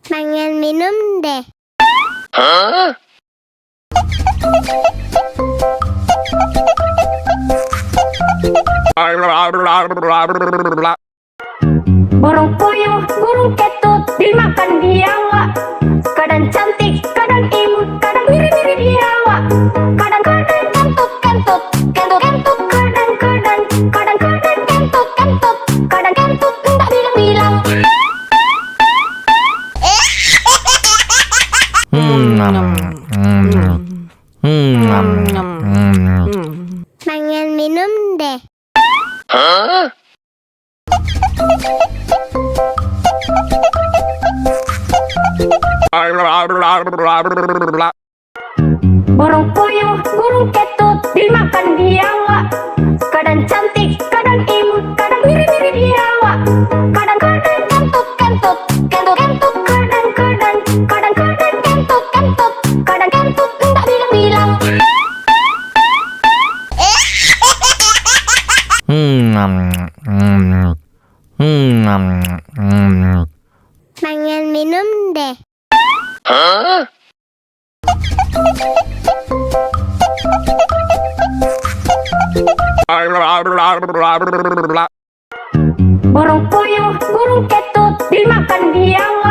Pengen minum deh. Burung puyuh, burung ketut dimakan biawak. Kadang cantik, kadang imut, kadang mirip-mirip biawak. Kadang-kadang kentut, kentut, kentut, kentut. Kadang-kadang, kadang-kadang kentut, kentut. Kadang kentut enggak bilang-bilang. Pengen minum deh. Burung puyuh, burung ketut dimakan biawak. Kadang cantik, kadang imut, kadang mirip-mirip biawak. Kadang-kadang kentut, kentut, kentut, kentut. Kadang-kadang, kadang-kadang kentut, kentut. Kadang kentut enggak bilang-bilang. Pengen minum deh. Burung puyuh, burung ketut dimakan biawak.